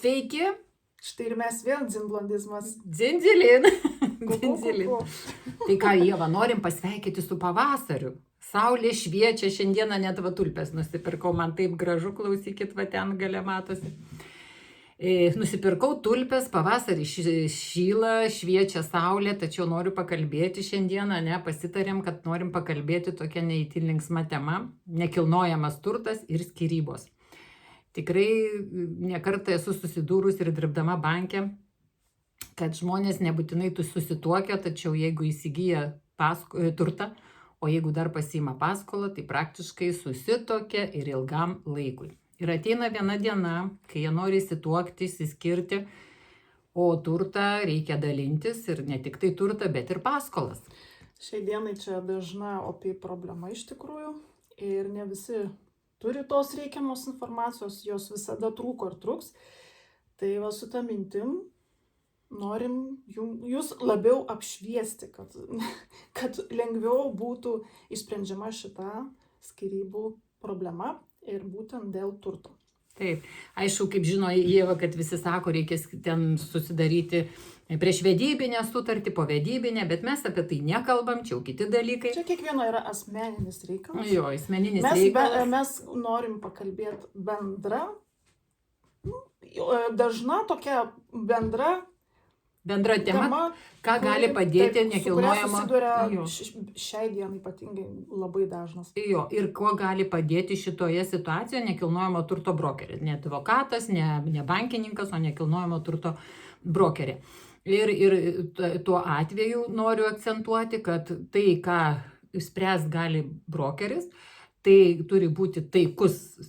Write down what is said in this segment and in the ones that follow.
Sveiki, Štai ir mes vėl dzinblondizmas. Dzindzilin. Kuku. Tai ką, Ieva, norim pasveikinti su pavasariu. Saulė šviečia, šiandieną net va tulpes nusipirkau, man taip gražu, klausykit, va ten gale matosi. Nusipirkau tulpes, pavasarį šyla, šviečia saulė, tačiau noriu pakalbėti šiandieną, pasitarėm, kad norim pakalbėti tokia neįtin linksma tema - nekilnojamas turtas ir skyrybos. Tikrai nekartą esu susidūrus ir dirbdama banke, kad žmonės nebūtinai susituokia, tačiau jeigu įsigyja turtą, o jeigu dar pasiima paskolą, tai praktiškai susituokia ir ilgam laikui. Ir ateina viena diena, kai jie nori įsituokti, įsiskirti, o turtą reikia dalintis ir ne tik tai turtą, bet ir paskolas. Šiai dienai čia dažna opi problema iš tikrųjų ir ne visi turi tos reikiamos informacijos, jos visada trūko ir truks. Tai va su ta mintim norim jūs labiau apšviesti, kad lengviau būtų išsprendžiama šita skyrybų problema ir būtent dėl turto. Taip, aišku, kaip žino Ieva, kad visi sako, reikės ten susidaryti prieš vedybinę sutartį, po vedybinę, bet mes apie tai nekalbam, čia jau kiti dalykai. Čia kiekvieno yra asmeninis reikalas. Jo, asmeninis reikalas. Mes norim pakalbėti bendra, dažna tokia bendra tema, ką gali padėti nekilnojamo šiai dienai ypatingai labai dažnas. Jo, ir kuo gali padėti šitoje situacijoje nekilnojamo turto brokeris. Ne advokatas, ne bankininkas, o nekilnojamo turto brokerė. Ir tuo atveju noriu akcentuoti, kad tai, ką spręs gali brokeris, tai turi būti taikus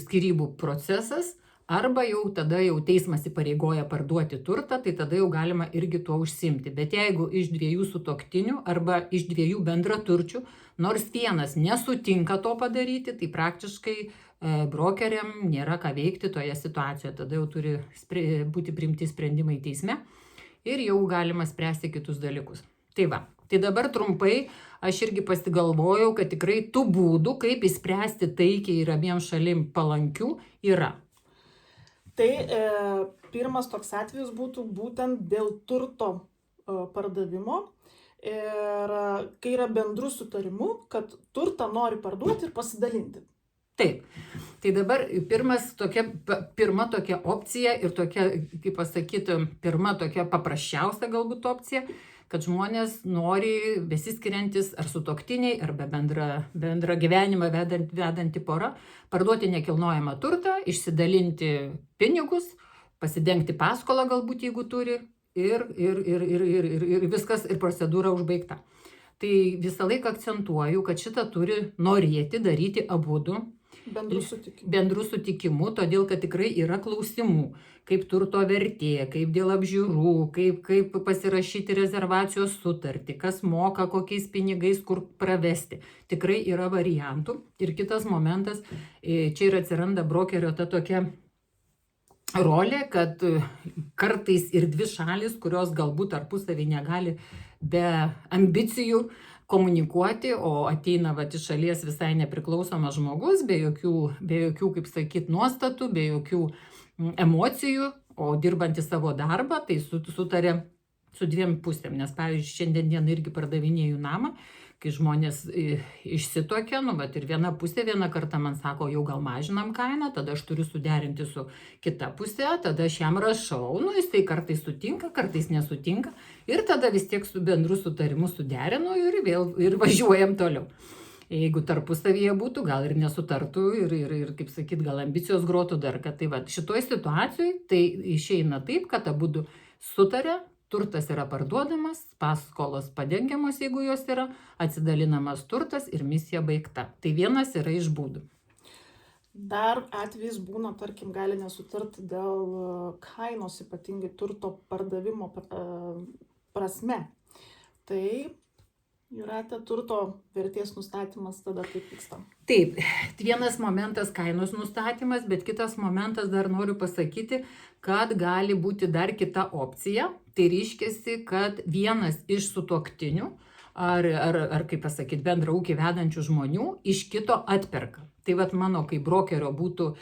skyrybų procesas, arba jau tada teismas įpareigoja parduoti turtą, tai tada jau galima irgi tuo užsimti. Bet jeigu iš dviejų sutuoktinių arba iš dviejų bendraturčių, nors vienas nesutinka to padaryti, tai praktiškai brokeriam nėra ką veikti toje situacijoje. Tada jau turi būti priimti sprendimai teisme ir jau galima spręsti kitus dalykus. Tai va, tai dabar trumpai aš irgi pasigalvojau, kad tikrai tų būdų, kaip įspręsti taikiai ir abiem šalim palankių, yra. Tai pirmas toks atvejis būtų būtent dėl turto pardavimo ir kai yra bendrų sutarimų, kad turtą nori parduoti ir pasidalinti. Taip, tai dabar pirma tokia opcija ir tokia, kaip pasakyti, pirma tokia paprasčiausia galbūt opcija, kad žmonės nori besiskiriantis ar sutuoktiniai, arba bendrą gyvenimą vedanti pora, parduoti nekilnojamą turtą, išsidalinti pinigus, pasidengti paskolą galbūt, jeigu turi, ir viskas, ir procedūra užbaigta. Tai visą laiką akcentuoju, kad šitą turi norėti daryti abudu bendrų sutikimų, todėl kad tikrai yra klausimų, kaip turto vertė, kaip dėl apžiūrų, kaip pasirašyti rezervacijos sutartį, kas moka, kokiais pinigais, kur pravesti. Tikrai yra variantų. Ir kitas momentas, čia ir atsiranda brokerio ta tokia rolė, kad kartais ir dvi šalis, kurios galbūt tarpusavį negali be ambicijų komunikuoti, o ateina iš šalies visai nepriklausomas žmogus, be jokių, kaip sakyt, nuostatų, be jokių emocijų, o dirbanti savo darbą, tai sutarė su dviem pusėm. Nes, pavyzdžiui, šiandien dieną irgi pardavinėjau namą, kai žmonės išsituokia, ir viena pusė vieną kartą man sako, jau gal mažinam kainą, tada aš turiu suderinti su kita pusė, tada aš jam rašau, jisai kartais sutinka, kartais nesutinka, ir tada vis tiek su bendru sutarimu suderinu ir važiuojam toliau. Jeigu tarpusavyje būtų, gal ir nesutartų, ir kaip sakyt, gal ambicijos grotų dar, kad tai va, šitoj situacijoj tai išeina taip, kad abudu sutarė, turtas yra parduodamas, paskolos padengiamos, jeigu jos yra, atsidalinamas turtas ir misija baigta. Tai vienas yra iš būdų. Dar atvejis būna, tarkim, gali nesutarti dėl kainos, ypatingai turto pardavimo prasme. Tai yra turto vertės nustatymas tada kaip vyksta. Taip, vienas momentas kainos nustatymas, bet kitas momentas dar noriu pasakyti, kad gali būti dar kita opcija. Tai reiškiasi, kad vienas iš sutuoktinių ar kaip pasakyti, bendrą ūkį vedančių žmonių iš kito atperka. Tai vat mano kaip brokerio būtų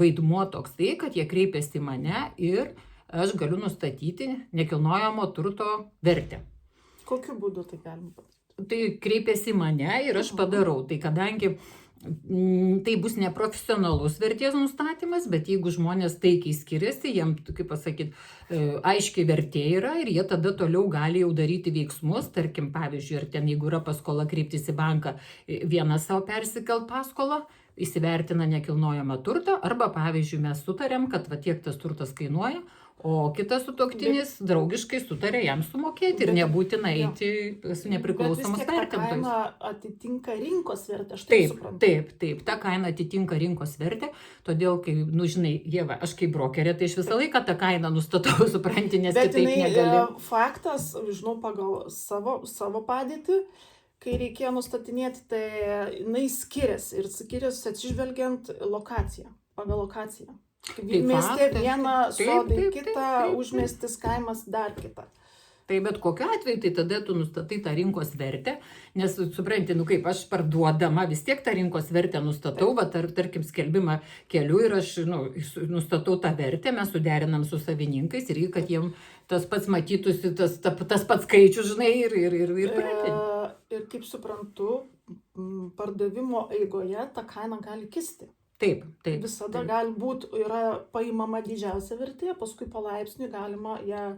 vaidmuo toks tai, kad jie kreipiasi į mane ir aš galiu nustatyti nekilnojamo turto vertę. Kokiu būdu tai galima padaryti? Tai kreipiasi į mane ir aš padarau. Tai kadangi tai bus neprofesionalus vertės nustatymas, bet jeigu žmonės taikiai skiriasi, jiem, kaip pasakyti, aiškiai vertė yra ir jie tada toliau gali jau daryti veiksmus, tarkim, pavyzdžiui, ar ten jeigu yra paskola kreiptis į banką, vieną savo persikelt paskolą, įsivertina nekilnojamą turtą, arba pavyzdžiui mes sutarėm, kad va tiek tas turtas kainuoja, o kitas sutuoktinis draugiškai sutarė jam sumokėti ir nebūtina eiti su nepriklausomus vertintojus. Ta kaina atitinka rinkos vertę, aš taip suprantu. Taip, ta kaina atitinka rinkos vertę, todėl, kai, žinai, Ieva, aš kaip brokerė, tai aš visą laiką tą kainą nustatau, supranti, nes kitaip negali. Bet faktas, žinau, pagal savo padėtį, kai reikėjo nustatinėti, tai jinai skiriasi ir skiriasi atsižvelgiant lokaciją, pagal lokaciją. Mieste vieną, sodai kitą, užmiestis kaimas dar kitą. Tai bet kokiu atveju, tai tada tu nustatai tą rinkos vertę, nes supranti, kaip aš parduodama vis tiek tą rinkos vertę nustatau, bet tarkim skelbimą keliu ir aš nustatau tą vertę, mes suderinam su savininkais ir kad jiem tas pats matytųsi, tas pats skaičius, žinai, ir pratini. Ir kaip suprantu, pardavimo eigoje ta kaina gali kisti. Taip. Visada gali būti, yra paimama didžiausia vertė, paskui palaipsniui galima ją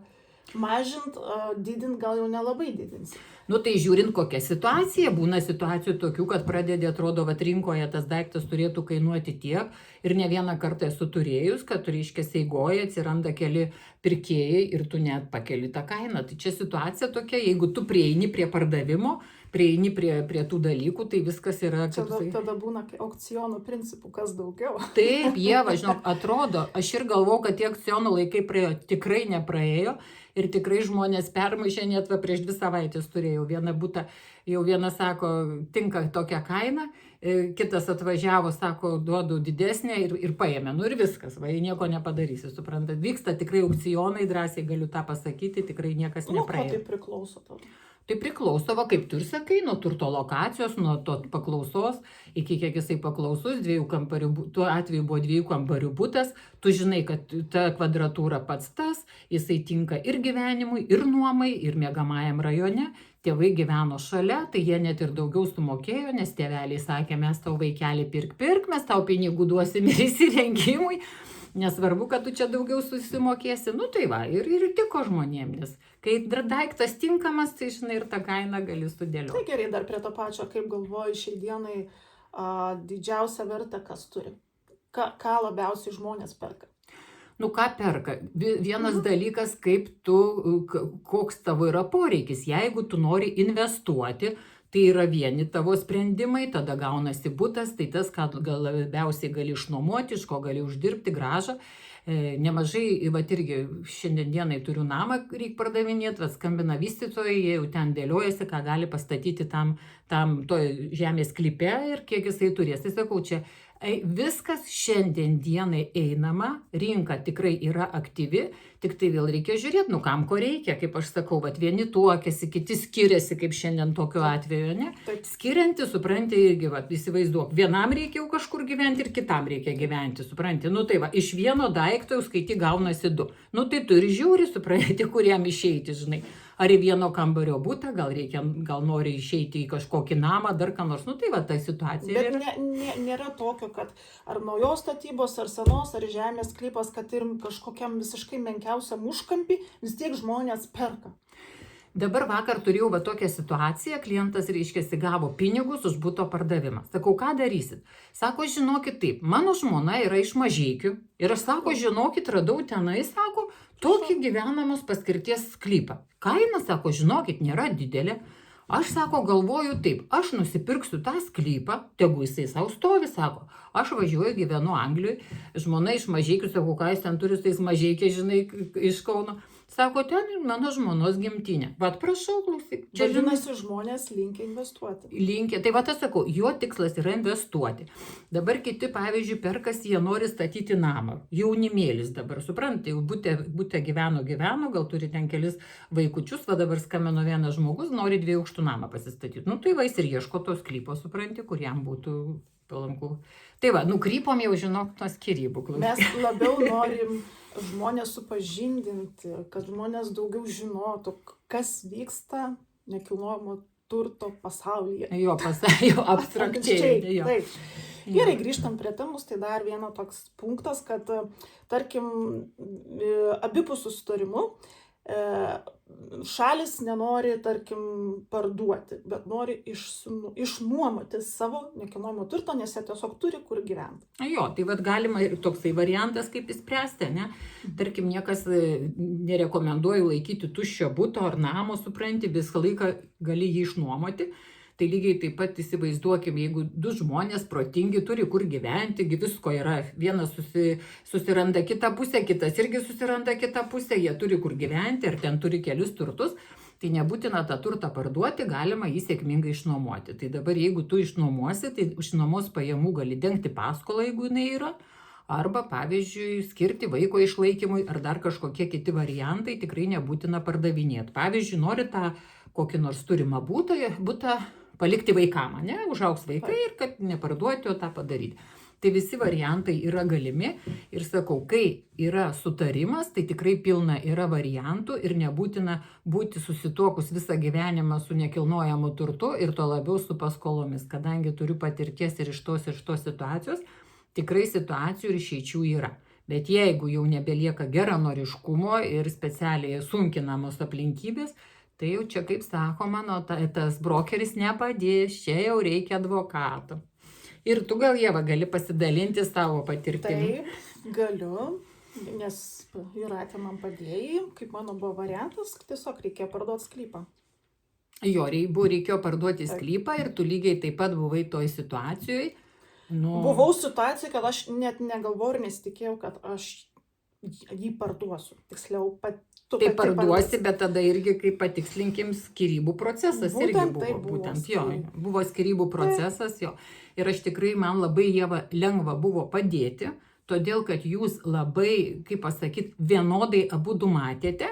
mažint, didint, gal jau nelabai didins. Tai žiūrint kokia situacija, būna situacijų tokių, kad pradedi, atrodo, kad rinkoje tas daiktas turėtų kainuoti tiek ir ne vieną kartą esu turėjus, kad reiškia eigoje atsiranda keli pirkėjai ir tu net pakeli tą kainą. Tai čia situacija tokia, jeigu tu prieini prie pardavimo, prieini prie tų dalykų, tai viskas yra... Čia tada būna aukcionų principų, kas daugiau. Taip, Ieva, žinok, atrodo, aš ir galvau, kad tie aukcionų laikai praėjo, tikrai nepraėjo ir tikrai žmonės permaišė, net prieš 2 savaitės turėjau vieną butą, jau vienas sako, tinka tokia kaina, kitas atvažiavo, sako, duodu didesnę ir paėmė, ir viskas, nieko nepadarysi, suprantat, vyksta tikrai aukcionai, drąsiai galiu tą pasakyti, tikrai niekas nepraėjo. Ko tai priklauso tada? Tai priklauso, kaip tu ir sakai, nuo turto lokacijos, nuo to paklausos, iki kiek jisai paklausus, 2 kambarių, tuo atveju buvo 2 kambarių butas, tu žinai, kad ta kvadratūra pats tas, jisai tinka ir gyvenimui, ir nuomai, ir miegamajam rajone, tėvai gyveno šalia, tai jie net ir daugiau sumokėjo, nes tėveliai sakė, mes tau vaikelį pirk, mes tau pinigų duosime įsirengimui. Nesvarbu, kad tu čia daugiau susimokėsi, tai va, ir tiko žmonėm, nes kai daiktas tinkamas, tai žinai, ir tą kainą gali sudėlioti. Tai gerai, dar prie to pačio, kaip galvoju, šiai dienai didžiausią vertę kas turi? Ką labiausiai žmonės perka? Ką perka? Vienas dalykas, koks tavo yra poreikis. Jeigu tu nori investuoti, tai yra vieni tavo sprendimai, tada gaunasi butas, tai tas, ką gal labiausiai gali išnuomoti, iš ko gali uždirbti grąžą. Nemažai, irgi šiandien dienai turiu namą, reikia pardavinėti, skambina vystytojai, jie jau ten dėliojasi, ką gali pastatyti tam žemės sklype ir kiek jisai turės. Tai sakau, čia viskas šiandien dienai einama, rinka tikrai yra aktyvi, tik tai vėl reikia žiūrėti, kam ko reikia, kaip aš sakau, vieni tuokiasi, kiti skiriasi, kaip šiandien tokiu atveju, ne? Skirianti, supranti, irgi, įsivaizduok, vienam reikia jau kažkur gyventi ir kitam reikia gyventi, supranti, tai va, iš vieno daikto jau skaiti gaunasi 2. Tai tu ir žiūri, supranti, kuriam išeiti, žinai. Ar į vieno kambario butą, gal nori išeiti į kažkokį namą, dar ką nors, tai va, ta situacija yra. Bet nėra tokio, kad ar naujos statybos, ar senos, ar žemės sklypas, kad ir kažkokiam visiškai menkiausiam užkampį, vis tiek žmonės perka. Dabar vakar turėjau tokią situaciją, klientas, gavo pinigus už buto pardavimą. Sakau, ką darysit? Sako, žinokit taip, mano žmona yra iš Mažeikių ir aš, sako, žinokit, radau tenai, sako, tokį gyvenamos paskirties sklypą. Kaina, sako, žinokit, nėra didelė. Aš, sako, galvoju taip, aš nusipirksiu tą sklypą, tegu jisai savo stovi, sako, aš važiuoju, gyvenu Anglijoje, žmona iš Mažeikių, sako, ką jis ten turi su tais Mažeikiais, žinai, iš Kauno. sako, ten mano žmonos gimtinė. Vat prašau, klausyk. Čia Vadinasi, žmonės linkia investuoti. Linkia. Tai va, aš sakau, jo tikslas yra investuoti. Dabar kiti, pavyzdžiui, perkasi, jie nori statyti namą. Jaunimėlis dabar, suprantate, jau būte gyveno, gal turi ten kelis vaikučius, va dabar skambino vienas žmogus, nori 2 aukštų namą pasistatyti. Nu tai va, jis ir ieško to sklypo, supranti, kur jam būtų palanku. Tai va, nukrypom jau, žinok, nuo skyrybų. Mes labiau norim žmonės supažindinti, kad žmonės daugiau žinotų, kas vyksta nekilnojamo turto pasaulyje. Jo, abstrakčiai. Jo. Taip. Gerai, grįžtam prie temos, tai dar vienas toks punktas, kad, tarkim, abipusų sutarimu šalis nenori, tarkim, parduoti, bet nori išnuomoti savo nekilnojamo turto, nes jie tiesiog turi kur gyventi. Jo, tai vad galima ir toksai variantas, kaip įspręsti, ne? Tarkim, niekas nerekomenduoja laikyti tuščio buto ar namo, supranti, visą laiką gali jį išnuomoti. Tai lygiai taip pat įsivaizduokim, jeigu 2 žmonės protingi turi kur gyventi, visko yra, vienas susiranda kitą pusę, kitas irgi susiranda kitą pusę, jie turi kur gyventi ir ten turi kelius turtus, tai nebūtina tą turtą parduoti, galima jį sėkmingai išnuomoti. Tai dabar jeigu tu išnuomosi, tai iš nuomos pajamų gali dengti paskolą, jeigu jinai yra, arba pavyzdžiui skirti vaiko išlaikymui ar dar kažkokie kiti variantai, tikrai nebūtina pardavinėti. Pavyzdžiui, nori tą kokį nors turimą butą palikti vaikam, ne? Užaugs vaikai ir kad neparduoti, o tą padaryti. Tai visi variantai yra galimi ir sakau, kai yra sutarimas, tai tikrai pilna yra variantų ir nebūtina būti susituokus visą gyvenimą su nekilnojamu turtu ir to labiau su paskolomis, kadangi turiu patirties ir iš tos situacijos, tikrai situacijų ir išeičių yra. Bet jeigu jau nebelieka geranoriškumo ir specialiai sunkinamos aplinkybės, tai jau čia, kaip sako mano, tas brokeris nepadės, čia jau reikia advokato. Ir tu gal, Ieva, gali pasidalinti savo patirtimi? Taip, galiu, nes Jūratė man padėjai, kaip mano buvo variantas, tiesiog reikėjo parduoti sklypą. Jo, reikėjo parduoti sklypą ir tu lygiai taip pat buvai toj situacijoje. Buvau situacijoje, kad aš net negalvojau ir nesitikėjau, kad aš jį parduosiu. Tiksliau, tai parduosi, bet tada irgi, kaip patikslinkim, skyrybų procesas irgi buvo skyrybų procesas, jo. Ir aš tikrai, man labai, Ieva, lengva buvo padėti, todėl, kad jūs labai, kaip pasakyti, vienodai abudu matėte.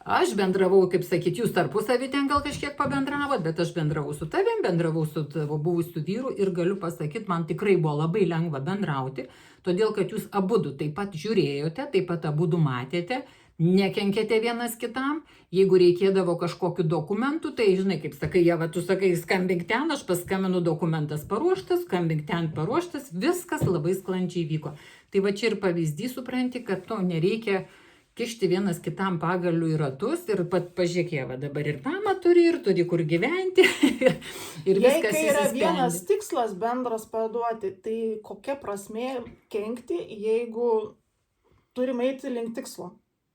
Aš bendravau, kaip sakyti, jūs tarpusavį ten gal kažkiek pabendravot, bet aš bendravau su tavim, bendravau su tavo buvusiu vyru ir galiu pasakyti, man tikrai buvo labai lengva bendrauti, todėl, kad jūs abudu taip pat žiūrėjote, taip pat abudu matėte, nekenkėte vienas kitam, jeigu reikėdavo kažkokiu dokumentu, tai žinai, kaip sakai, Ieva, tu sakai, skambink ten, aš paskambinu, dokumentas paruoštas, skambink ten paruoštas, viskas labai sklandžiai vyko. Tai va čia ir pavyzdys, supranti, kad to nereikia kišti vienas kitam pagalių į ratus ir pažiūrėk, Ieva, dabar ir namą turi kur gyventi ir viskas kai yra vienas tikslas bendras parduoti, tai kokia prasmė kenkti, jeigu turim eiti link tikslo?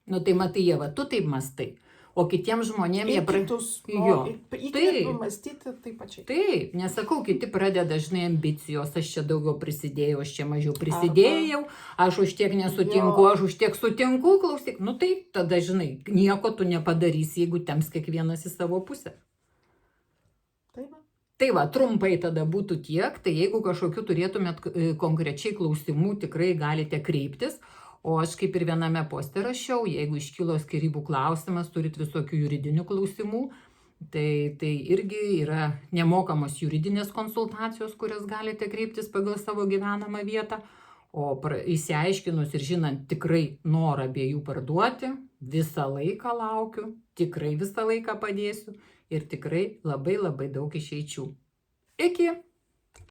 Nu tai matai, Ieva, tu taip mastai, o kitiems žmonėms jie įkvėpiu mąstyti taip pačiai. Taip, nesakau, kiti pradeda dažnai ambicijos, aš čia daugiau prisidėjau, aš čia mažiau prisidėjau, aš už tiek nesutinku, aš už tiek sutinku, klausyk, nu tai tada, žinai, nieko tu nepadarysi, jeigu temps kiekvienas į savo pusę. Tai va, trumpai tada būtų tiek, tai jeigu kažkokiu turėtumėt konkrečiai klausimų, tikrai galite kreiptis. O aš kaip ir viename poste rašiau, jeigu iškilo skyrybų klausimas, turit visokių juridinių klausimų, tai irgi yra nemokamos juridinės konsultacijos, kurias galite kreiptis pagal savo gyvenamą vietą. O įsiaiškinus ir žinant tikrai norą abiejų parduoti, visą laiką laukiu, tikrai visą laiką padėsiu ir tikrai labai daug išeičių. Iki!